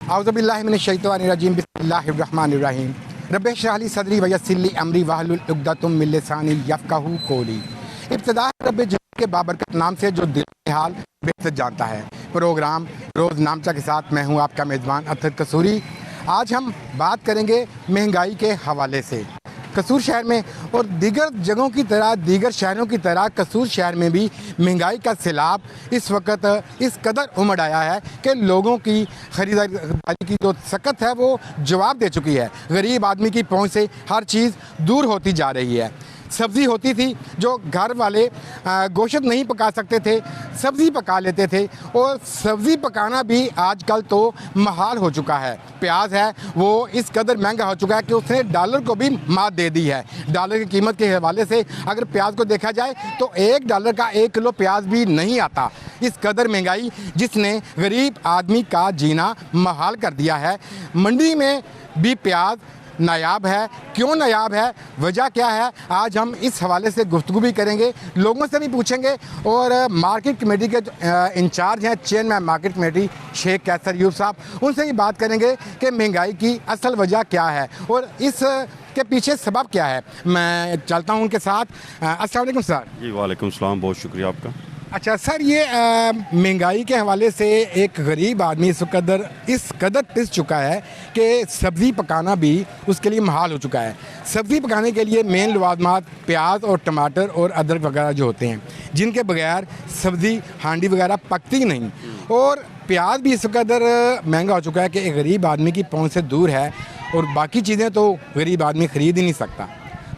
औज़ुबिल्लाहिमिनश्शैतानिर्रजीम बिस्मिल्लाहिर्रहमानिर्रहीम रब्बि इश्रह ली सदरी वयस्सिर ली अमरी वहलुल उक़दतुम मिन लिसानी यफ़क़हू क़ौली। इब्तिदा रब्बे जल्ल के बाबरकत नाम से जो दिल के हाल बेहतर जानता है। प्रोग्राम रोज़ नामचा के साथ मैं हूँ आपका मेज़बान अतर कसूरी। आज हम बात करेंगे महंगाई के हवाले से। कसूर शहर में और दीगर जगहों की तरह, दीगर शहरों की तरह कसूर शहर में भी महंगाई का सैलाब इस वक्त इस कदर उमड़ आया है कि लोगों की ख़रीदारी की जो सकत है वो जवाब दे चुकी है। गरीब आदमी की पहुंच से हर चीज़ दूर होती जा रही है। सब्ज़ी होती थी जो घर वाले गोश्त नहीं पका सकते थे, सब्ज़ी पका लेते थे, और सब्ज़ी पकाना भी आजकल तो महाल हो चुका है। प्याज है वो इस कदर महंगा हो चुका है कि उसने डॉलर को भी मात दे दी है। डॉलर की कीमत के हवाले से अगर प्याज को देखा जाए तो $1 का 1 किलो प्याज भी नहीं आता। इस कदर महंगाई जिसने गरीब आदमी का जीना महाल कर दिया है। मंडी में भी प्याज नायाब है। क्यों नायाब है, वजह क्या है, आज हम इस हवाले से गुफ्तगू भी करेंगे, लोगों से भी पूछेंगे। और मार्केट कमेटी के इंचार्ज हैं, चेयरमैन मार्केट कमेटी शेख कैसर यूब साहब, उनसे ही बात करेंगे कि महंगाई की असल वजह क्या है और इस के पीछे सबब क्या है। मैं चलता हूं उनके साथ। अस्सलाम वालेकुम सर। जी वालेकुम सलाम, बहुत शुक्रिया आपका। अच्छा सर, ये महंगाई के हवाले से एक गरीब आदमी इस कदर पिस चुका है कि सब्ज़ी पकाना भी उसके लिए महाल हो चुका है। सब्ज़ी पकाने के लिए मेन लवाजमात प्याज और टमाटर और अदरक वगैरह जो होते हैं, जिनके बगैर सब्ज़ी हांडी वगैरह पकती नहीं। और प्याज भी इस कदर महंगा हो चुका है कि एक गरीब आदमी की पहुंच से दूर है, और बाकी चीज़ें तो गरीब आदमी ख़रीद ही नहीं सकता।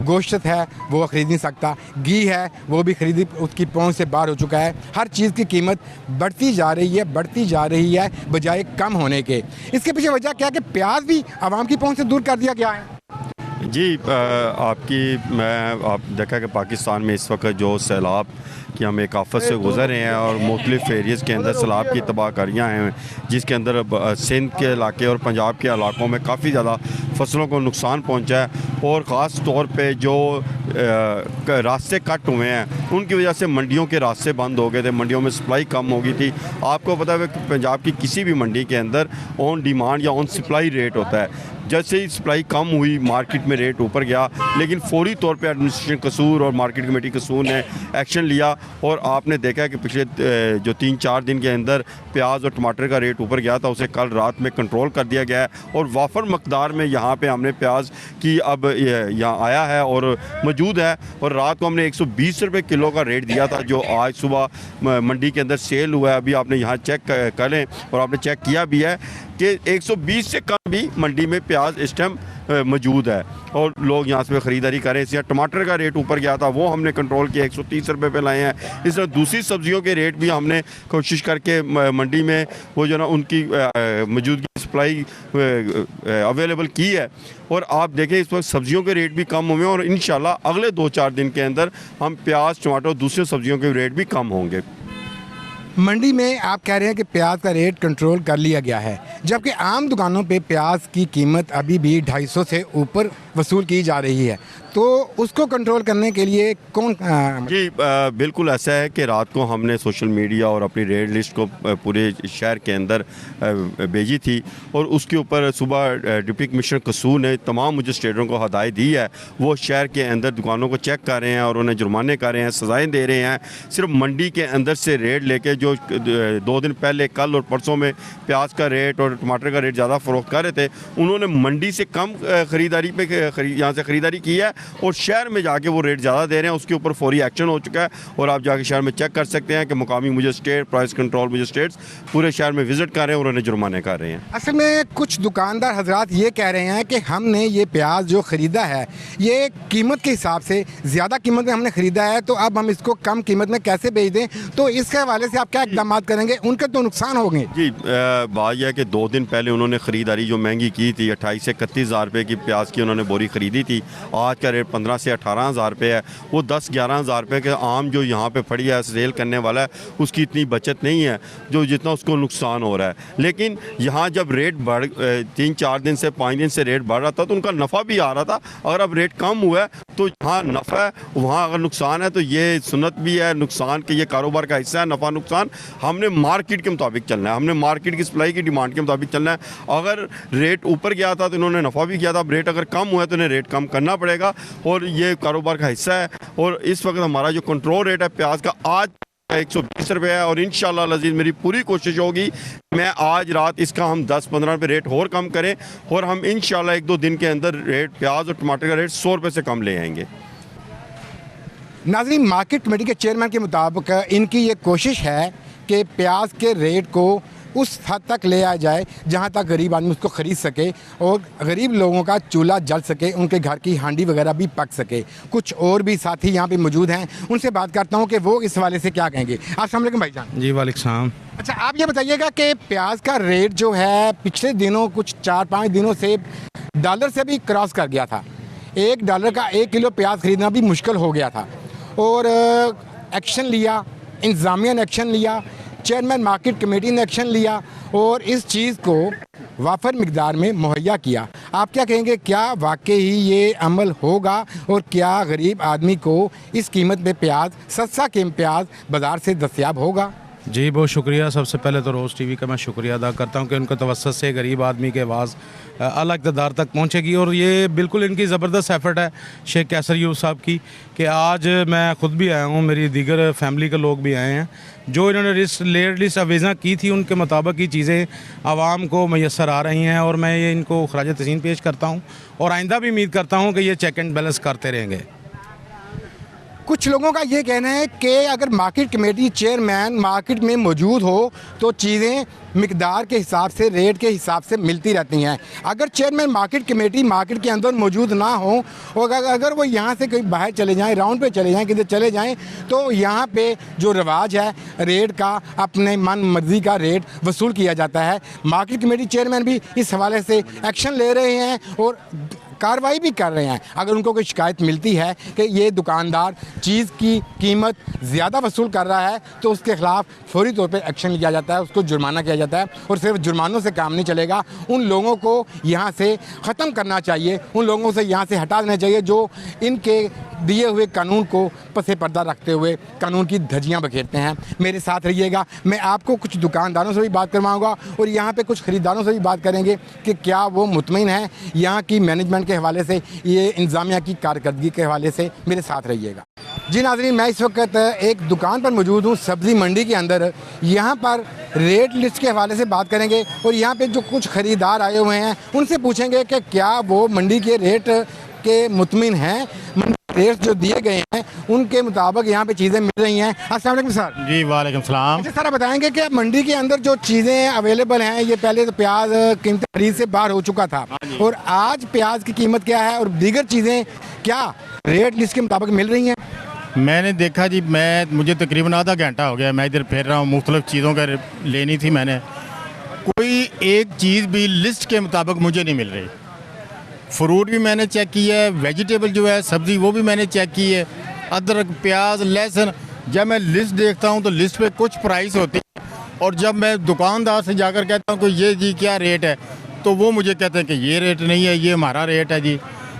गोश्त है वो ख़रीद नहीं सकता, घी है वो भी खरीदी उसकी पहुंच से बाहर हो चुका है। हर चीज़ की कीमत बढ़ती जा रही है बजाय कम होने के। इसके पीछे वजह क्या है कि प्याज भी आवाम की पहुंच से दूर कर दिया गया है। जी आप देखा कि पाकिस्तान में इस वक्त जो सैलाब कि हम एक आफत से गुज़र रहे हैं और मुख्तलिफ़ एरियाज़ के अंदर सैलाब की तबाहकारियाँ हैं, जिसके अंदर सिंध के इलाके और पंजाब के इलाकों में काफ़ी ज़्यादा फसलों को नुकसान पहुँचा है। और ख़ास तौर पे जो रास्ते कट हुए हैं उनकी वजह से मंडियों के रास्ते बंद हो गए थे, मंडियों में सप्लाई कम हो गई थी। आपको पता है कि पंजाब की किसी भी मंडी के अंदर ऑन डिमांड या ऑन सप्लाई रेट होता है। जैसे ही सप्लाई कम हुई मार्केट में रेट ऊपर गया, लेकिन फौरी तौर पे एडमिनिस्ट्रेशन कसूर और मार्केट कमेटी कसूर ने एक्शन लिया, और आपने देखा है कि पिछले जो 3-4 दिन के अंदर प्याज और टमाटर का रेट ऊपर गया था, उसे कल रात में कंट्रोल कर दिया गया है। और वाफर मकदार में यहाँ पे हमने प्याज की अब यहाँ आया है और मौजूद है। और रात को हमने 120 रुपये किलो का रेट दिया था, जो आज सुबह मंडी के अंदर सेल हुआ है। अभी आपने यहाँ चेक कर लें, और आपने चेक किया भी है कि 120 से कम भी मंडी में प्याज इस टाइम मौजूद है, और लोग यहाँ से ख़रीदारी करें। इस टमाटर का रेट ऊपर गया था, वो हमने कंट्रोल किया, 130 रुपये पे लाए हैं। इस तरह दूसरी सब्जियों के रेट भी हमने कोशिश करके मंडी में वो जो ना उनकी मौजूदगी सप्लाई अवेलेबल की है। और आप देखें इस वक्त सब्जियों के रेट भी कम हुए हैं, और इंशाल्लाह अगले 2-4 दिन के अंदर हम प्याज टमाटर और दूसरी सब्जियों के रेट भी कम होंगे। मंडी में आप कह रहे हैं कि प्याज का रेट कंट्रोल कर लिया गया है, जबकि आम दुकानों पे प्याज की कीमत अभी भी 250 से ऊपर वसूल की जा रही है। तो उसको कंट्रोल करने के लिए कौन जी बिल्कुल ऐसा है कि रात को हमने सोशल मीडिया और अपनी रेट लिस्ट को पूरे शहर के अंदर भेजी थी, और उसके ऊपर सुबह डिप्टी कमिश्नर कसूर ने तमाम मजिस्ट्रेटों को हदायत दी है। वो शहर के अंदर दुकानों को चेक कर रहे हैं और उन्हें जुर्माने कर रहे हैं, सज़ाएँ दे रहे हैं। सिर्फ मंडी के अंदर से रेट लेके जो 2 दिन पहले कल और परसों में प्याज का रेट और टमाटर का रेट ज़्यादा फ़रोख्त कर रहे थे, उन्होंने मंडी से कम ख़रीदारी पे यहाँ से ख़रीदारी की है, और शहर में जाके वो रेट ज़्यादा दे रहे हैं। उसके ऊपर फौरी एक्शन हो चुका है, और आप जाके शहर में चेक कर सकते हैं कि मुकामी मजिस्ट्रेट, प्राइस कंट्रोल मजिस्ट्रेट्स पूरे शहर में विज़िट कर रहे हैं और उन्हें जुर्माने कर रहे हैं। असल में कुछ दुकानदार हजरात ये कह रहे हैं कि हमने ये प्याज जो ख़रीदा है ये कीमत के हिसाब से ज़्यादा कीमत में हमने ख़रीदा है, तो अब हम इसको कम कीमत में कैसे बेच दें। तो इसके हवाले से आप क्या इक़दाम करेंगे, उनके तो नुकसान होंगे। जी बात यह है कि 2 दिन पहले उन्होंने ख़रीदारी जो महंगी की थी, 28 से 31 हज़ार रुपये की प्याज की उन्होंने बोरी ख़रीदी थी। आज का रेट 15 से 18 हज़ार रुपये है। वो 10-11 हज़ार रुपये के आम जो यहाँ पे पड़ी है सेल करने वाला है, उसकी इतनी बचत नहीं है जो जितना उसको नुकसान हो रहा है। लेकिन यहाँ जब रेट बढ़ 3-4 दिन से 5 दिन से रेट बढ़ रहा था तो उनका नफ़ा भी आ रहा था। अगर अब रेट कम हुआ है तो जहाँ नफ़ा है वहाँ अगर नुकसान है तो ये सुन्नत भी है, नुकसान के ये कारोबार का हिस्सा है। नफ़ा नुकसान हमने मार्केट के मुताबिक चलना है, हमने मार्केट की सप्लाई की डिमांड के मुताबिक चलना है। अगर रेट ऊपर गया था तो इन्होंने नफ़ा भी किया था, अब रेट अगर कम हुआ है तो इन्हें रेट कम करना पड़ेगा और ये कारोबार का हिस्सा है। और इस वक्त हमारा जो कंट्रोल रेट है प्याज का आज 120 रुपये है और इंशाल्लाह अज़ीज़ मेरी पूरी कोशिश होगी मैं आज रात इसका हम 10-15 रुपये रेट और कम करें और हम इंशाल्लाह 1-2 दिन के अंदर रेट प्याज और टमाटर का रेट 100 रुपये से कम ले आएंगे। नाज़रीन, मार्केट कमेटी के चेयरमैन के मुताबिक इनकी ये कोशिश है कि प्याज के रेट को उस हद तक ले आया जाए जहां तक गरीब आदमी उसको ख़रीद सके और गरीब लोगों का चूल्हा जल सके, उनके घर की हांडी वगैरह भी पक सके। कुछ और भी साथी यहाँ पे मौजूद हैं, उनसे बात करता हूँ कि वो इस हवाले से क्या कहेंगे। अस्सलाम वालेकुम भाईजान। जी वालेकुम सलाम। अच्छा, आप ये बताइएगा कि प्याज का रेट जो है पिछले दिनों कुछ 4-5 दिनों से डॉलर से भी क्रॉस कर गया था। $1 का 1 किलो प्याज ख़रीदना भी मुश्किल हो गया था और एक्शन लिया, इंतज़ामिया ने एक्शन लिया, चेयरमैन मार्केट कमेटी ने एक्शन लिया और इस चीज़ को वाफर मिकदार में मुहैया किया। आप क्या कहेंगे, क्या वाकई ही ये अमल होगा और क्या गरीब आदमी को इस कीमत पे प्याज, सस्ता कीमत प्याज बाज़ार से दस्तयाब होगा? जी बहुत शुक्रिया। सबसे पहले तो रोज़ टीवी का मैं शुक्रिया अदा करता हूँ कि उनके तवस्सुत से गरीब आदमी के आवाज़ अला इक़्तिदार तक पहुँचेगी और ये बिल्कुल इनकी ज़बरदस्त एफ़र्ट है शेख कैसर यूब साहब की कि आज मैं ख़ुद भी आया हूँ, मेरी दीगर फैमिली के लोग भी आए हैं। जो इन्होंने लेट लिस्ट अवेज़ा की थी उनके मुताबिक ही चीज़ें आवाम को मैसर आ रही हैं और मैं ये इनको खराज तहसीन पेश करता हूँ और आइंदा भी उम्मीद करता हूँ कि ये चेक एंड बैलेंस करते रहेंगे। कुछ लोगों का ये कहना है कि अगर मार्केट कमेटी चेयरमैन मार्केट में मौजूद हो तो चीज़ें मिकदार के हिसाब से, रेट के हिसाब से मिलती रहती हैं। अगर चेयरमैन मार्केट कमेटी मार्केट के अंदर मौजूद ना हो और अगर वो यहाँ से कहीं बाहर चले जाएं, राउंड पे चले जाएं, किधर चले जाएं, तो यहाँ पे जो रिवाज है रेट का, अपने मन मर्जी का रेट वसूल किया जाता है। मार्केट कमेटी चेयरमैन भी इस हवाले से एक्शन ले रहे हैं और कार्रवाई भी कर रहे हैं। अगर उनको कोई शिकायत मिलती है कि ये दुकानदार चीज़ की कीमत ज़्यादा वसूल कर रहा है तो उसके ख़िलाफ़ फौरी तौर पे एक्शन लिया जाता है, उसको जुर्माना किया जाता है। और सिर्फ जुर्मानों से काम नहीं चलेगा, उन लोगों को यहाँ से ख़त्म करना चाहिए, उन लोगों से यहाँ से हटा देना चाहिए जो इनके दिए हुए कानून को पसे पर्दा रखते हुए कानून की धज्जियाँ बखेरते हैं। मेरे साथ रहिएगा, मैं आपको कुछ दुकानदारों से भी बात करवाऊँगा और यहाँ पर कुछ ख़रीदारों से भी बात करेंगे कि क्या वो मुतमईन हैं यहाँ की मैनेजमेंट के हवाले से, ये इंतज़ामिया की कारकर्दगी के हवाले से। मेरे साथ रहिएगा। जी नाज़रीन, मैं इस वक्त एक दुकान पर मौजूद हूँ सब्ज़ी मंडी के अंदर। यहाँ पर रेट लिस्ट के हवाले से बात करेंगे और यहाँ पे जो कुछ ख़रीदार आए हुए हैं उनसे पूछेंगे कि क्या वो मंडी के रेट के मुतमिन हैं, रेट जो दिए गए हैं उनके मुताबिक यहाँ पे चीज़ें मिल रही हैं। अस्सलाम वालेकुम सर। जी वालेकुम सलाम। अच्छा सर, बताएंगे कि मंडी के अंदर जो चीज़ें अवेलेबल हैं, ये पहले तो प्याज कीमत खरीद से बाहर हो चुका था और आज प्याज की कीमत क्या है और दीगर चीज़ें क्या रेट लिस्ट के मुताबिक मिल रही हैं? मैंने देखा जी, मुझे तकरीबन आधा घंटा हो गया, मैं इधर फिर रहा हूँ, मुख्तलिफ चीज़ों का लेनी थी मैंने, कोई एक चीज़ भी लिस्ट के मुताबिक मुझे नहीं मिल रही। फ्रूट भी मैंने चेक किया है, वेजिटेबल जो है सब्ज़ी वो भी मैंने चेक की है, अदरक, प्याज, लहसुन। जब मैं लिस्ट देखता हूँ तो लिस्ट पे कुछ प्राइस होती है और जब मैं दुकानदार से जाकर कहता हूँ कि ये जी क्या रेट है, तो वो मुझे कहते हैं कि ये रेट नहीं है, ये हमारा रेट है जी,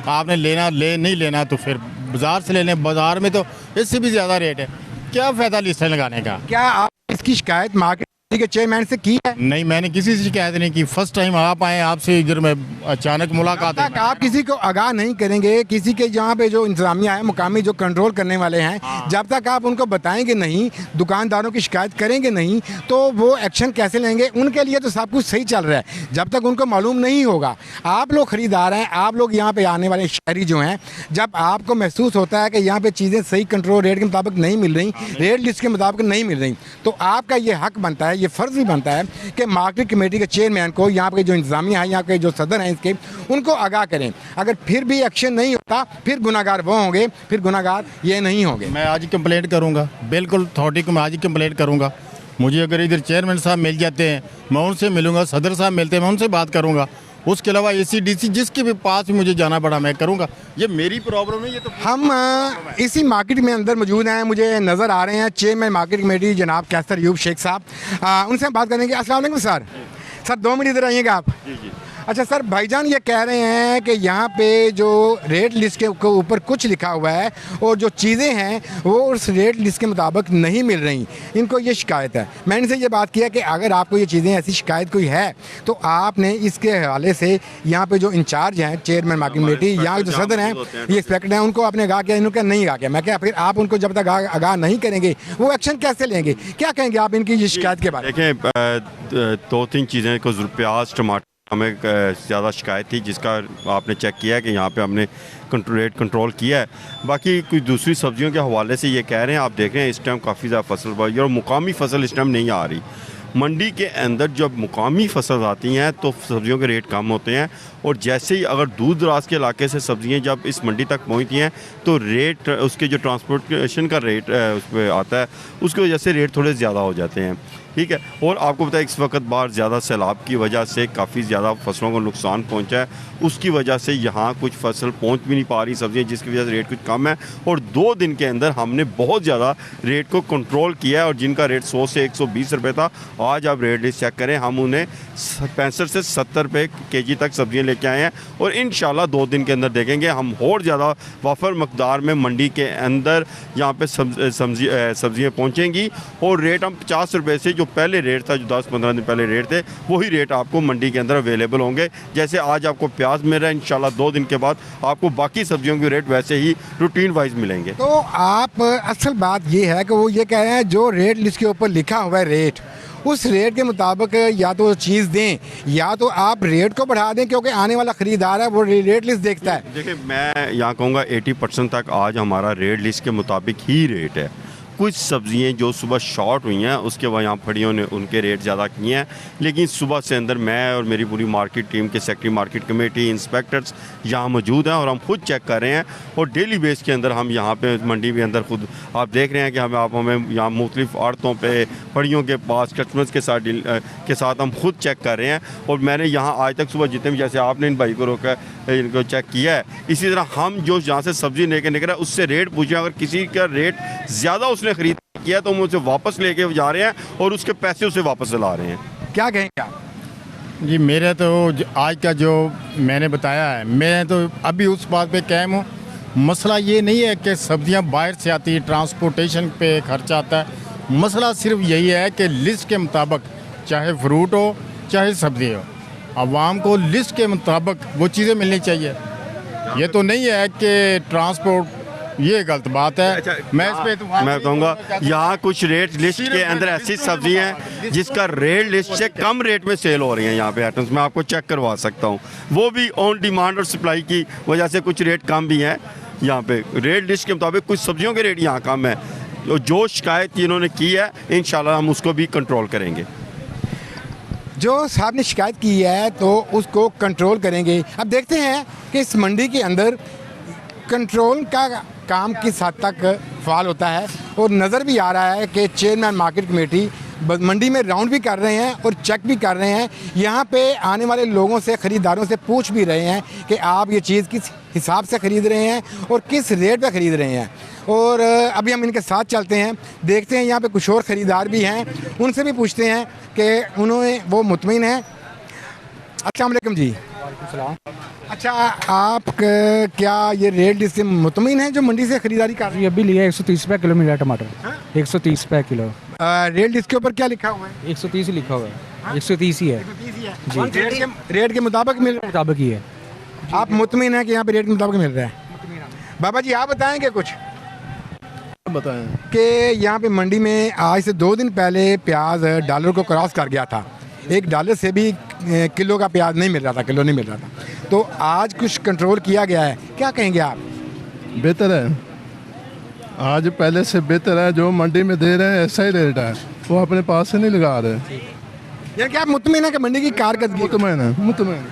आपने लेना ले, नहीं लेना तो फिर बाज़ार से ले लें, बाज़ार में तो इससे भी ज़्यादा रेट है। क्या फ़ायदा लिस्टें लगाने का? क्या आप इसकी शिकायत मार्केट के चेयरमैन से की है? नहीं, मैंने किसी से शिकायत नहीं की। फर्स्ट टाइम आप आए, आपसे इधर में अचानक मुलाकात है। आप किसी को आगाह नहीं करेंगे, किसी के जहाँ पे जो इंतजामिया है, मुकामी जो कंट्रोल करने वाले हैं, जब तक आप उनको बताएंगे नहीं, दुकानदारों की शिकायत करेंगे नहीं, तो वो एक्शन कैसे लेंगे? उनके लिए तो सब कुछ सही चल रहा है, जब तक उनको मालूम नहीं होगा। आप लोग ख़रीदार हैं, आप लोग यहाँ पे आने वाले शहरी जो हैं, जब आपको महसूस होता है कि यहाँ पे चीज़ें सही कंट्रोल रेट के मुताबिक नहीं मिल रही, रेट लिस्ट के मुताबिक नहीं मिल रही, तो आपका ये हक बनता है, ये फ़र्ज़ भी बनता है कि मार्केट कमेटी के चेयरमैन को, यहाँ पे जो इंतजामिया है, यहाँ के जो सदर हैं इसके, उनको आगाह करें। अगर फिर भी एक्शन नहीं होता, फिर गुनाहगार वो होंगे, फिर गुनाहगार ये नहीं होंगे। मैं आज ही कंप्लेंट करूँगा, बिल्कुल अथॉरिटी को मैं आज ही कंप्लेंट करूँगा। मुझे अगर इधर चेयरमैन साहब मिल जाते हैं, मैं उनसे मिलूँगा, सदर साहब मिलते हैं, मैं उनसे बात करूँगा। उसके अलावा ACDC जिसके भी पास भी मुझे जाना पड़ा मैं करूँगा। ये मेरी प्रॉब्लम है, ये तो हम इसी मार्केट में अंदर मौजूद हैं, मुझे नज़र आ रहे हैं चेयरमैन मार्केट कमेटी जनाब कैसर यूब शेख साहब। उनसे हम बात करेंगे। अस्सलाम वालेकुम सर। 2 मिनट इधर आइएगा आप। अच्छा सर, भाईजान ये कह रहे हैं कि यहाँ पे जो रेट लिस्ट के ऊपर कुछ लिखा हुआ है और जो चीज़ें हैं वो उस रेट लिस्ट के मुताबिक नहीं मिल रही, इनको ये शिकायत है। मैंने इनसे ये बात किया कि अगर आपको ये चीज़ें ऐसी शिकायत कोई है तो आपने इसके हवाले से यहाँ पे जो इंचार्ज हैं, चेयरमैन मार्केट कमेटी, यहाँ जो सदर हैं, ये इंस्पेक्टर हैं, उनको आपने आगाह किया, इन्होंने नहीं आगाह किया। मैं क्या फिर आप उनको जब तक आगाह नहीं करेंगे वो एक्शन कैसे लेंगे? क्या कहेंगे आप इनकी ये शिकायत के बारे में? देखें, 2-3 चीज़ें को प्याज टमाटर हमें ज़्यादा शिकायत थी, जिसका आपने चेक किया है कि यहाँ पे हमने रेट कंट्रोल किया है। बाकी कुछ दूसरी सब्जियों के हवाले से ये कह रहे हैं, आप देख रहे हैं इस टाइम काफ़ी ज़्यादा फसल बढ़ रही है और मुकामी फसल इस टाइम नहीं आ रही। मंडी के अंदर जब मुकामी फसल आती हैं तो सब्जियों के रेट कम होते हैं, और जैसे ही अगर दूर दराज के इलाके से सब्जियां जब इस मंडी तक पहुंचती हैं तो रेट, उसके जो ट्रांसपोर्टेशन का रेट उस पर आता है, उसकी वजह से रेट थोड़े ज़्यादा हो जाते हैं। ठीक है, और आपको पता है इस वक्त बाहर ज़्यादा सैलाब की वजह से काफ़ी ज़्यादा फसलों को नुकसान पहुंचा है, उसकी वजह से यहाँ कुछ फसल पहुंच भी नहीं पा रही सब्जियाँ, जिसकी वजह से रेट कुछ कम है। और 2 दिन के अंदर हमने बहुत ज़्यादा रेट को कंट्रोल किया है, और जिनका रेट 100 से 120 रुपये था, आज आप रेट लिस्ट चेक करें, हम उन्हें 65 से 70 रुपये केजी तक सब्जियाँ लेके आए हैं। और इंशाल्लाह 2 दिन के अंदर देखेंगे हम और ज़्यादा वाफर मकदार में मंडी के अंदर यहाँ पे सब्जियाँ पहुँचेंगी, और रेट हम 50 रुपये से जो पहले रेट था, जो 10-15 दिन पहले रेट थे, वही रेट आपको मंडी के अंदर अवेलेबल होंगे। जैसे आज आपको प्याज मिल रहा है, इंशाल्लाह 2 दिन के बाद आपको बाकी सब्जियों के रेट वैसे ही रूटीन वाइज मिलेंगे। तो आप असल बात ये है कि वो ये कह रहे हैं जो रेट लिस्ट के ऊपर लिखा हुआ है रेट, उस रेट के मुताबिक या तो चीज़ दें या तो आप रेट को बढ़ा दें, क्योंकि आने वाला ख़रीदार है वो रेट लिस्ट देखता है। देखिए, मैं यहाँ कहूँगा 80% तक आज हमारा रेट लिस्ट के मुताबिक ही रेट है। कुछ सब्जियां जो सुबह शॉर्ट हुई हैं उसके वहाँ यहाँ फड़ियों ने उनके रेट ज़्यादा किए हैं, लेकिन सुबह से अंदर मैं और मेरी पूरी मार्केट टीम के सेक्रेटरी मार्केट कमेटी, इंस्पेक्टर्स यहाँ मौजूद हैं, और हम खुद चेक कर रहे हैं। और डेली बेस के अंदर हम यहाँ पे मंडी के अंदर खुद आप देख रहे हैं कि हमें यहाँ मुख्तलिफ आड़तों पे, फड़ियों के पास, कस्टमर्स के साथ हम खुद चेक कर रहे हैं। और मैंने यहाँ आज तक सुबह जितने भी, जैसे आपने इन भाई को रोका, इनको चेक किया है, इसी तरह हम जो यहाँ से सब्ज़ी लेके निकल रहे हैं उससे रेट पूछें, अगर किसी का रेट ज़्यादा उसने खरीद किया तो हम उसे वापस लेके जा रहे हैं और उसके पैसे उसे वापस दिला रहे हैं। क्या कहेंगे आप? जी, मेरे तो आज का जो मैंने बताया है, मैं तो अभी उस बात पे कायम हूँ। मसला ये नहीं है कि सब्जियां बाहर से आती है, ट्रांसपोर्टेशन पे खर्चा आता है। मसला सिर्फ यही है कि लिस्ट के मुताबिक, चाहे फ्रूट हो चाहे सब्ज़ी हो, आवाम को लिस्ट के मुताबिक वो चीज़ें मिलनी चाहिए। ये तो नहीं है कि ट्रांसपोर्ट, ये गलत बात है। अच्छा, मैं इस पे मैं कहूँगा यहाँ कुछ रेट लिस्ट के अंदर ऐसी सब्जी हैं जिसका रेट लिस्ट से कम रेट में सेल हो रही हैं यहाँ पे आइटम्स, मैं आपको चेक करवा सकता हूँ। वो भी ऑन डिमांड और सप्लाई की वजह से कुछ रेट कम भी हैं यहाँ पे। रेट लिस्ट के मुताबिक कुछ सब्जियों के रेट यहाँ कम है। जो शिकायत इन्होंने की है, इंशाल्लाह हम उसको भी कंट्रोल करेंगे। जो साहब ने शिकायत की है तो उसको कंट्रोल करेंगे। अब देखते हैं कि इस मंडी के अंदर कंट्रोल का काम किस हद तक फाल होता है, और नज़र भी आ रहा है कि चेयरमैन मार्केट कमेटी मंडी में राउंड भी कर रहे हैं और चेक भी कर रहे हैं। यहाँ पे आने वाले लोगों से, ख़रीदारों से पूछ भी रहे हैं कि आप ये चीज़ किस हिसाब से ख़रीद रहे हैं और किस रेट पे ख़रीद रहे हैं। और अभी हम इनके साथ चलते हैं, देखते हैं यहाँ पे कुछ और ख़रीदार भी हैं, उनसे भी पूछते हैं कि उन्होंने वो मुतमिन हैं। अस्सलाम वालेकुम जी। अच्छा, आप क्या ये रेट लिस्ट से मुतमिन है जो मंडी से खरीदारी कर रही ये अभी लिया 130 रुपये किलो मिला टमाटर। 130 रुपये किलो। है? रेट लिस्ट के ऊपर क्या लिखा हुआ है? 130 ही लिखा हुआ है। 130 ही है जी। रेट के मुताबिक मिल रहा है? मुताबिक ही है। आप मुतमिन हैं कि यहाँ पे रेट के मुताबिक मिल रहा है? बाबा जी आप बताएंगे कुछ बताएं कि यहाँ पे मंडी में आज से 2 दिन पहले प्याज डॉलर को क्रॉस कर गया था, $1 से भी किलो का प्याज नहीं मिल रहा था, किलो नहीं मिल रहा था, तो आज कुछ कंट्रोल किया गया है, क्या कहेंगे आप? बेहतर है, आज पहले से बेहतर है। जो मंडी में दे रहे हैं ऐसा ही रेट है, वो अपने पास से नहीं लगा रहे। यानी कि आप मुतमिन है कि मंडी की कारकर्दगी? मुतमईन है, मुतमईन।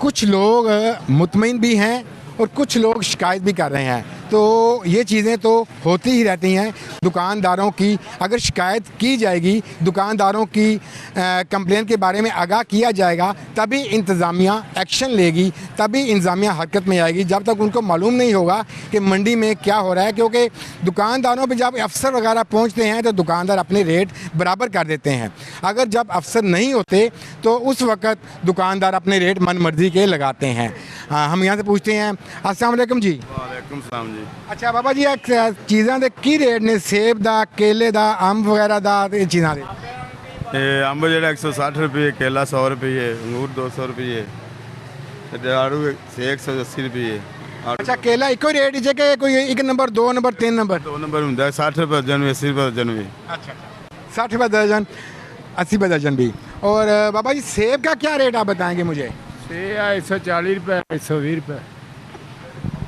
कुछ लोग मुतमिन भी हैं और कुछ लोग शिकायत भी कर रहे हैं। तो ये चीज़ें तो होती ही रहती हैं। दुकानदारों की अगर शिकायत की जाएगी, दुकानदारों की कंप्लेन के बारे में आगाह किया जाएगा, तभी इंतज़ामिया एक्शन लेगी, तभी इंतज़ामिया हरकत में आएगी। जब तक उनको मालूम नहीं होगा कि मंडी में क्या हो रहा है, क्योंकि दुकानदारों पे जब अफसर वगैरह पहुंचते हैं तो दुकानदार अपने रेट बराबर कर देते हैं। अगर जब अफसर नहीं होते तो उस वक़्त दुकानदार अपने रेट मनमर्जी के लगाते हैं। हम यहाँ से पूछते हैं, अस्सलाम वालेकुम जी। वालेकुम सलाम जी। अच्छा बाबा जी, चीज़ां दे की रेट ने? सेब दा, केले दा, अंब वगैरह दा ते चीज़ां दे? अंब जो 160 रुपये, केला 100 रुपये, अंगूर 200 रुपये, आड़ू 180 रुपये। अच्छा केला एको रेट है कि कोई एक नंबर, 2 नंबर, 3 नंबर? 2 नंबर होंगे 60 रुपये दर्जन, 80 रुपये दर्जन भी। अच्छा 60 रुपये दर्जन, 80 रुपये दर्जन भी। और बाबा जी सेब का क्या रेट आप बताएंगे मुझे? 140 रुपये, 120 रुपये।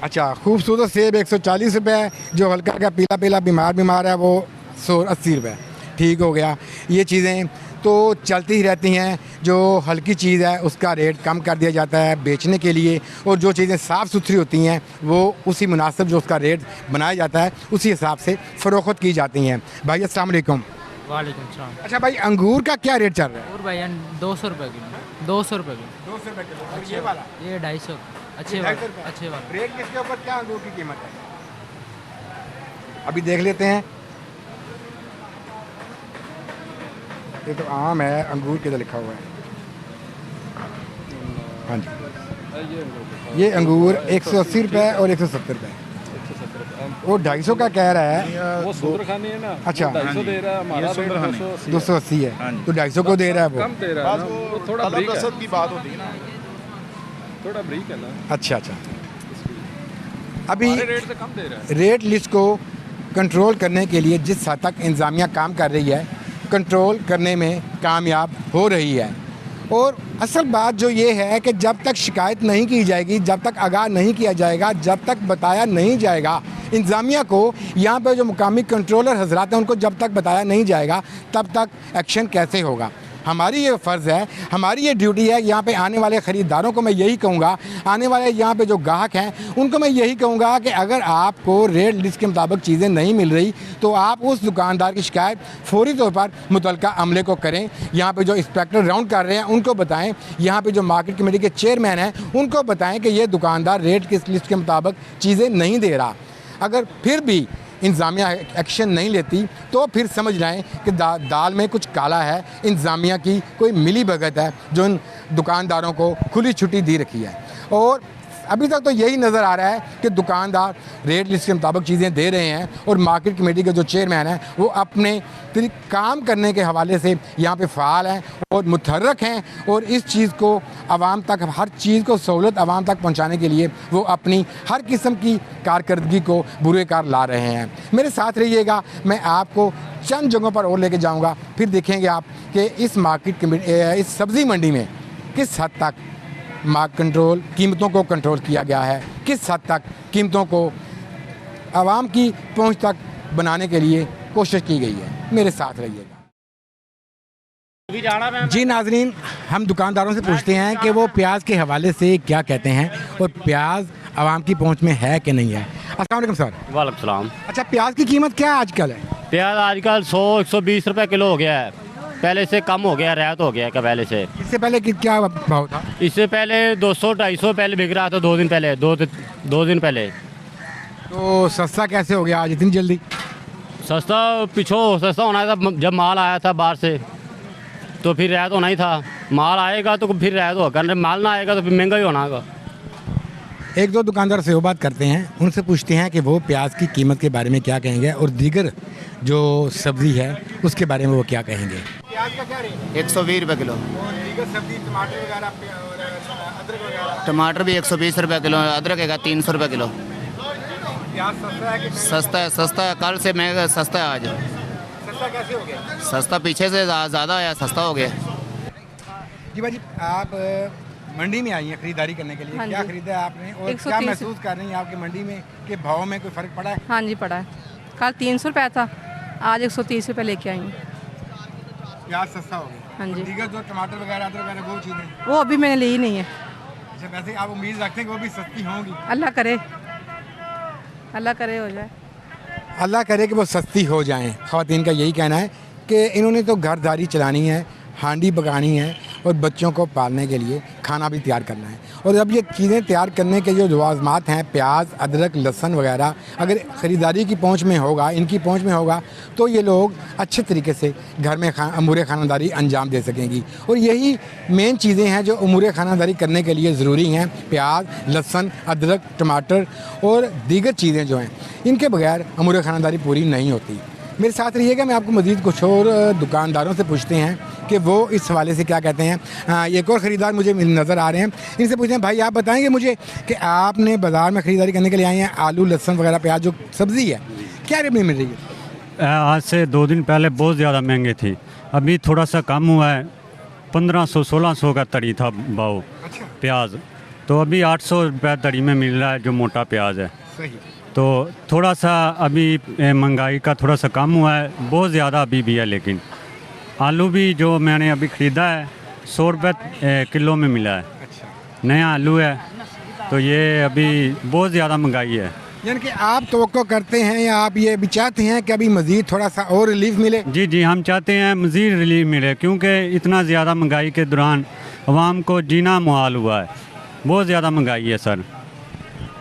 अच्छा खूबसूरत सेब 140 रुपये, जो हल्का का पीला पीला बीमार है वो 180 रुपये। ठीक हो गया। ये चीज़ें तो चलती ही रहती हैं। जो हल्की चीज़ है उसका रेट कम कर दिया जाता है बेचने के लिए, और जो चीज़ें साफ़ सुथरी होती हैं वो उसी मुनासिब जो उसका रेट बनाया जाता है उसी हिसाब से फ़रोख्त की जाती हैं। भाई अस्सलाम वालेकुम। वालेकुम सलाम। अच्छा भाई अंगूर का क्या रेट चल रहा है? और भाई 200 रुपये किलो, 200 रुपये किलो। 200 रुपये किलो। और ये वाला? ये 250 अच्छे वाले, अच्छे वाले। रेट किसके ऊपर क्या अंगूर की कीमत है अभी देख लेते हैं। ये तो आम है, अंगूर किधर लिखा हुआ है? हाँ जी, ये अंगूर 180 रुपये और 170 रुपये। वो 250 का कह रहा है। वो सुंदरखानी है ना। अच्छा 250 दे रहा है, हमारा रेट 280 है। 280 है तो 250 को दे रहा है वो। कम दे रहा है ना, वो थोड़ा ब्रीक है, की बात होती है ना। थोड़ा ब्रीक है ना। अच्छा अच्छा। अभी हमारे रेट से कम दे रहा है। रेट लिस्ट को कंट्रोल करने के लिए जिस हद तक इंतज़ामिया काम कर रही है, कंट्रोल करने में कामयाब हो रही है। और असल बात जो ये है कि जब तक शिकायत नहीं की जाएगी, जब तक आगाह नहीं किया जाएगा, जब तक बताया नहीं जाएगा इंतज़ामिया को, यहाँ पे जो मुकामी कंट्रोलर हजरात हैं उनको जब तक बताया नहीं जाएगा, तब तक एक्शन कैसे होगा? हमारी ये फ़र्ज़ है, हमारी ये ड्यूटी है। यहाँ पे आने वाले ख़रीदारों को मैं यही कहूँगा, आने वाले यहाँ पे जो ग्राहक हैं उनको मैं यही कहूँगा कि अगर आपको रेट लिस्ट के मुताबिक चीज़ें नहीं मिल रही तो आप उस दुकानदार की शिकायत फौरी तौर पर मुतलका अमले को करें। यहाँ पे जो इंस्पेक्टर राउंड कर रहे हैं उनको बताएं, यहाँ पे जो मार्केट कमेटी के चेयरमैन हैं उनको बताएं कि ये दुकानदार रेट की लिस्ट के मुताबिक चीज़ें नहीं दे रहा। अगर फिर भी इंतज़ामिया एक्शन नहीं लेती तो फिर समझ लें कि दाल में कुछ काला है, इंतज़ामिया की कोई मिली भगत है जो इन दुकानदारों को खुली छुट्टी दी रखी है। और अभी तक तो यही नज़र आ रहा है कि दुकानदार रेट लिस्ट के मुताबिक चीज़ें दे रहे हैं और मार्केट कमेटी के जो चेयरमैन हैं वो अपने काम करने के हवाले से यहाँ पे फ़ाल हैं और मुतहर्रक हैं, और इस चीज़ को आवाम तक, हर चीज़ को सहूलत आवाम तक पहुँचाने के लिए वो अपनी हर किस्म की कारकर्दगी को बुरे कार ला रहे हैं। मेरे साथ रहिएगा, मैं आपको चंद जगहों पर और लेके जाऊँगा, फिर देखेंगे आप कि इस मार्केट कमेटी, इस सब्ज़ी मंडी में किस हद तक कीमतों को कंट्रोल किया गया है, किस हद तक कीमतों को आवाम की पहुंच तक बनाने के लिए कोशिश की गई है। मेरे साथ रहिएगा। जी नाजरीन, हम दुकानदारों से पूछते हैं कि वो प्याज के हवाले से क्या कहते हैं और प्याज आवाम की पहुंच में है कि नहीं है। अस्सलाम वालेकुम सर। वालेकुम सलाम। अच्छा प्याज की कीमत क्या आजकल है? प्याज आजकल 100-120 रुपए किलो हो गया है, पहले से कम हो गया, रियायत हो गया है पहले से। इससे पहले क्या भाव था? इससे पहले 200-250 पहले बिक रहा था, 2 दिन पहले, 2 दिन पहले। तो सस्ता कैसे हो गया आज इतनी जल्दी? सस्ता पिछो सस्ता होना था जब माल आया था बाहर से, तो फिर रियायत होना ही था। माल आएगा तो फिर रियायत होगा, माल ना आएगा तो फिर महंगा ही होना होगा। एक दो दुकानदार से वो बात करते हैं, उनसे पूछते हैं कि वो प्याज की कीमत के बारे में क्या कहेंगे और दीगर जो सब्ज़ी है उसके बारे में वो क्या कहेंगे। प्याज का क्या रेट? 120 रुपये किलो। और दीगर सब्ज़ी टमाटर वगैरह, अदरक वगैरह? टमाटर भी 120 रुपये किलो, अदरक है 300 रुपये किलो। प्याज सस्ता है कि सस्ता है, सस्ता है, कल से महंगा, सस्ता है आज। सस्ता कैसे हो गया? सस्ता पीछे से ज़्यादा है, सस्ता हो गया। जी भाई, आप मंडी में आई हैं खरीदारी करने के लिए, हाँ क्या जी। खरीदा है आपने और 130 क्या महसूस कर रही हैं आपकी मंडी में कि भाव में कोई फ़र्क पड़ा है? हाँ जी पड़ा है। कल 300 रुपये था, आज 130 रुपये लेके आई हूँ। प्याज सस्ता हो गया। हाँ जी। दीगर जो टमाटर वगैरह, अदरक वगैरह, वो चीज़ें? वो अभी मैंने ली ही नहीं है। अच्छा, वैसे आप उम्मीद रखते हैं कि वो भी सस्ती होंगी? अल्लाह करे। अल्लाह करे हो जाए। अल्लाह करे कि वो सस्ती हो जाएं। ख़वातीन का यही कहना है कि इन्होंने तो घरदारी चलानी है, हांडी पकानी है और बच्चों को पालने के लिए खाना भी तैयार करना है। और अब ये चीज़ें तैयार करने के जो लवाज़मात हैं, प्याज, अदरक, लहसुन वगैरह, अगर ख़रीदारी की पहुंच में होगा, इनकी पहुंच में होगा, तो ये लोग अच्छे तरीके से घर में अमूर ख़ानदारी अंजाम दे सकेंगी। और यही मेन चीज़ें हैं जो अमूर ख़ानदारी करने के लिए ज़रूरी हैं। प्याज, लहसुन, अदरक, टमाटर और दीगर चीज़ें जो हैं, इनके बगैर अमूर ख़ानदारी पूरी नहीं होती। मेरे साथ रहिएगा, मैं आपको मज़ीद कुछ और दुकानदारों से पूछते हैं कि वो इस हवाले से क्या कहते हैं। एक और ख़रीदार मुझे नज़र आ रहे हैं, इनसे पूछते हैं भाई आप बताएंगे मुझे कि आपने बाज़ार में ख़रीदारी करने के लिए आए हैं, आलू, लहसुन वगैरह, प्याज जो सब्ज़ी है क्या रेट में मिल रही है? आज से 2 दिन पहले बहुत ज़्यादा महंगे थी, अभी थोड़ा सा कम हुआ है। 1500-1600 का तड़ी था भाव प्याज, तो अभी 800 रुपये तड़ी में मिल रहा है जो मोटा प्याज है। सही। तो थोड़ा सा अभी महंगाई का थोड़ा सा कम हुआ है, बहुत ज़्यादा अभी भी है। लेकिन आलू भी जो मैंने अभी ख़रीदा है 100 रुपये किलो में मिला है। नया आलू है, तो ये अभी बहुत ज़्यादा महंगाई है। यानी कि आप तवक्को करते हैं या आप ये भी चाहते हैं कि अभी मज़ीद थोड़ा सा और रिलीफ मिले? जी जी, हम चाहते हैं मज़ीद रिलीफ मिले, क्योंकि इतना ज़्यादा महंगाई के दौरान आवाम को जीना मुहाल हुआ है। बहुत ज़्यादा महंगाई है सर।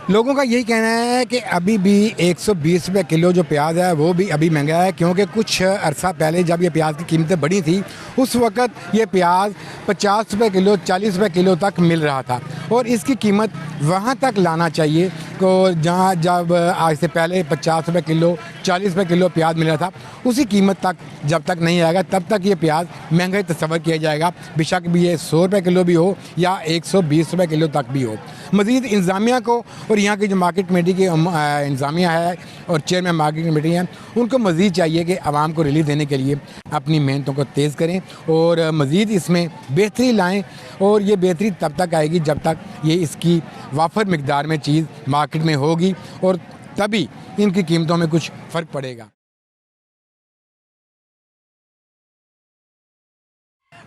लोगों का यही कहना है कि अभी भी 120 रुपये किलो जो प्याज है वो भी अभी महंगा है, क्योंकि कुछ अरसा पहले जब ये प्याज की कीमतें बढ़ी थी उस वक़्त ये प्याज 50 रुपये किलो, 40 रुपये किलो तक मिल रहा था। और इसकी कीमत वहाँ तक लाना चाहिए को जहाँ जब आज से पहले 50 रुपये किलो, 40 रुपये किलो प्याज मिल रहा था, उसी कीमत तक जब तक नहीं आएगा तब तक ये प्याज महंगा तस्वर किया जाएगा, बेशक भी ये 100 रुपये किलो भी हो या 120 रुपये किलो तक भी हो। मज़ीद इंतज़ामिया को और यहाँ की जो मार्केट कमेटी की इंतज़ामिया है और चेयरमैन मार्केट कमेटी हैं, उनको मज़ीद चाहिए कि आवाम को रिलीफ देने के लिए अपनी मेहनतों को तेज़ करें और मज़ीद इसमें बेहतरी लाएँ। और ये बेहतरी तब तक आएगी जब तक ये इसकी वाफर मिकदार में चीज़ मार्केट में होगी और तभी इनकी कीमतों में कुछ फ़र्क पड़ेगा।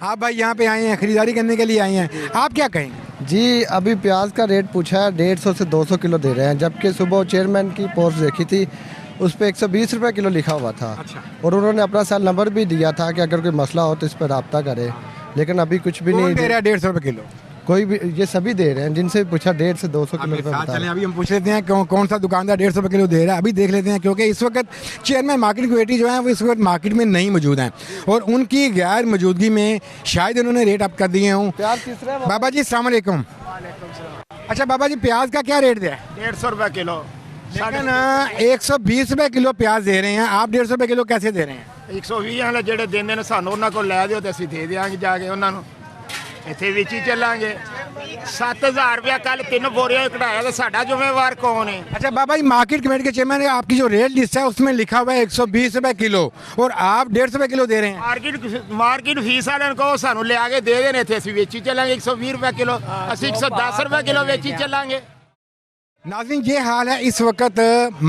आप भाई यहाँ पे आए हैं, ख़रीदारी करने के लिए आए हैं, आप क्या कहेंगे? जी, अभी प्याज का रेट पूछा है 150 से 200 किलो दे रहे हैं, जबकि सुबह चेयरमैन की पोस्ट देखी थी उस पर 120 रुपये किलो लिखा हुआ था। अच्छा। और उन्होंने अपना सेल नंबर भी दिया था कि अगर कोई मसला हो तो इस पर रब्ता करे, लेकिन अभी कुछ भी नहीं दे रहा है। 150 रुपये किलो कोई भी, ये सभी दे रहे हैं जिनसे पूछा 150 से 200 किलो रुपये बता। चलें अभी हम पूछ लेते हैं कौन सा दुकानदार 150 रुपये किलो दे रहा है, अभी देख लेते हैं, क्योंकि इस वक्त चेयरमैन मार्केट कमेटी जो है वो इस वक्त मार्केट में नहीं मौजूद हैं और उनकी गैर मौजूदगी में शायद उन्होंने रेट अप कर दिए हों। बाबा जी अस्सलाम वालेकुम। अच्छा बाबा जी, प्याज का क्या रेट दिया है? 150 रुपये किलो। लेकिन 120 रुपये किलो प्याज दे रहे हैं, आप 150 रुपये किलो कैसे दे रहे हैं? 120 वाले ਜਿਹੜੇ ਦਿੰਦੇ ਨੇ ਸਾਨੂੰ ਉਹਨਾਂ ਕੋਲ ਲੈ ਦਿਓ ਤੇ ਅਸੀਂ ਦੇ ਦਿਆਂਗੇ ਜਾ ਕੇ ਉਹਨਾਂ ਨੂੰ, ਇੱਥੇ ਵਿੱਚ ਹੀ ਚੱਲਾਂਗੇ। 7000 रुपया कल 3 बोरियां कढ़ाया तो साडा जिम्मेवार कौन है? अच्छा बाबा जी, मार्केट कमेटी के चेयरमैन है, आपकी जो रेट लिस्ट है उसमें लिखा हुआ है 120 रुपये किलो और आप 150 रुपये किलो दे रहे हैं। मार्केट फीस वाले को सानू ले आके दे देने थे, ਅਸੀਂ ਵੇਚੀ ਚੱਲਾਂਗੇ 120 रुपये किलो, ਅਸੀਂ 110 रुपये किलो ਵੇਚੀ ਚੱਲਾਂਗੇ। नाज़रीन, ये हाल है इस वक्त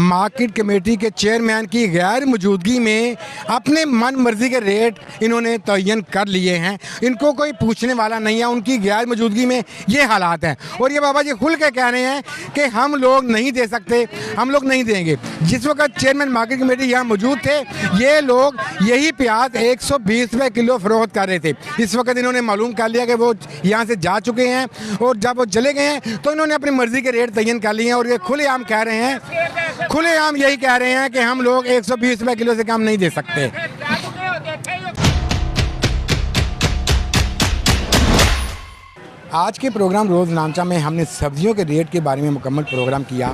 मार्केट कमेटी के चेयरमैन की गैर मौजूदगी में अपने मन मर्जी के रेट इन्होंने तयन कर लिए हैं, इनको कोई पूछने वाला नहीं है। उनकी गैर मौजूदगी में ये हालात हैं और ये बाबा जी खुल के कह रहे हैं कि हम लोग नहीं दे सकते, हम लोग नहीं देंगे। जिस वक्त चेयरमैन मार्केट कमेटी यहाँ मौजूद थे, ये लोग यही प्याज 120 रुपये किलो फ़रोख्त कर रहे थे। इस वक्त इन्होंने मालूम कर लिया कि वो यहाँ से जा चुके हैं और जब वो चले गए हैं तो इन्होंने अपनी मर्ज़ी के रेट तयन कर लिए हैं और ये खुलेआम कह रहे हैं, खुलेआम यही कह रहे हैं कि हम लोग 120 रुपये किलो से कम नहीं दे सकते। आज के प्रोग्राम रोज़नामचा में हमने सब्जियों के रेट के बारे में मुकम्मल प्रोग्राम किया।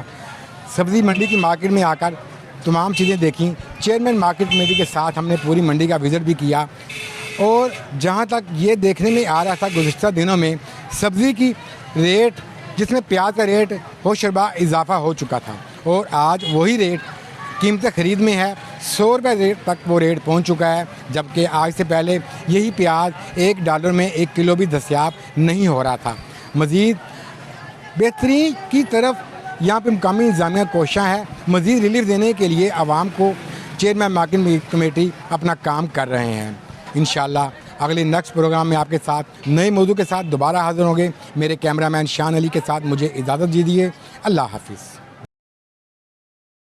सब्ज़ी मंडी की मार्केट में आकर तमाम चीज़ें देखी। चेयरमैन मार्केट कमेटी के साथ हमने पूरी मंडी का विज़िट भी किया और जहाँ तक ये देखने में आ रहा था गुज़िश्ता दिनों में सब्ज़ी की रेट, जिसमें प्याज का रेट होशरबा इजाफा हो चुका था और आज वही रेट कीमत ख़रीद में है 100 रुपये रेट तक वो रेट पहुंच चुका है, जबकि आज से पहले यही प्याज $1 में 1 किलो भी दस्तयाब नहीं हो रहा था। मज़ीद बेहतरी की तरफ यहाँ पे मुकामी इंतज़ामिया कोशिश है, मज़ीद रिलीफ देने के लिए आवाम को चेयरमैन मार्केट कमेटी अपना काम कर रहे हैं। इंशाअल्लाह अगले नेक्स्ट प्रोग्राम में आपके साथ नए मौजू के साथ दोबारा हाज़िर होंगे। मेरे कैमरामैन शान अली के साथ मुझे इजाज़त दीजिए। अल्लाह हाफिज़।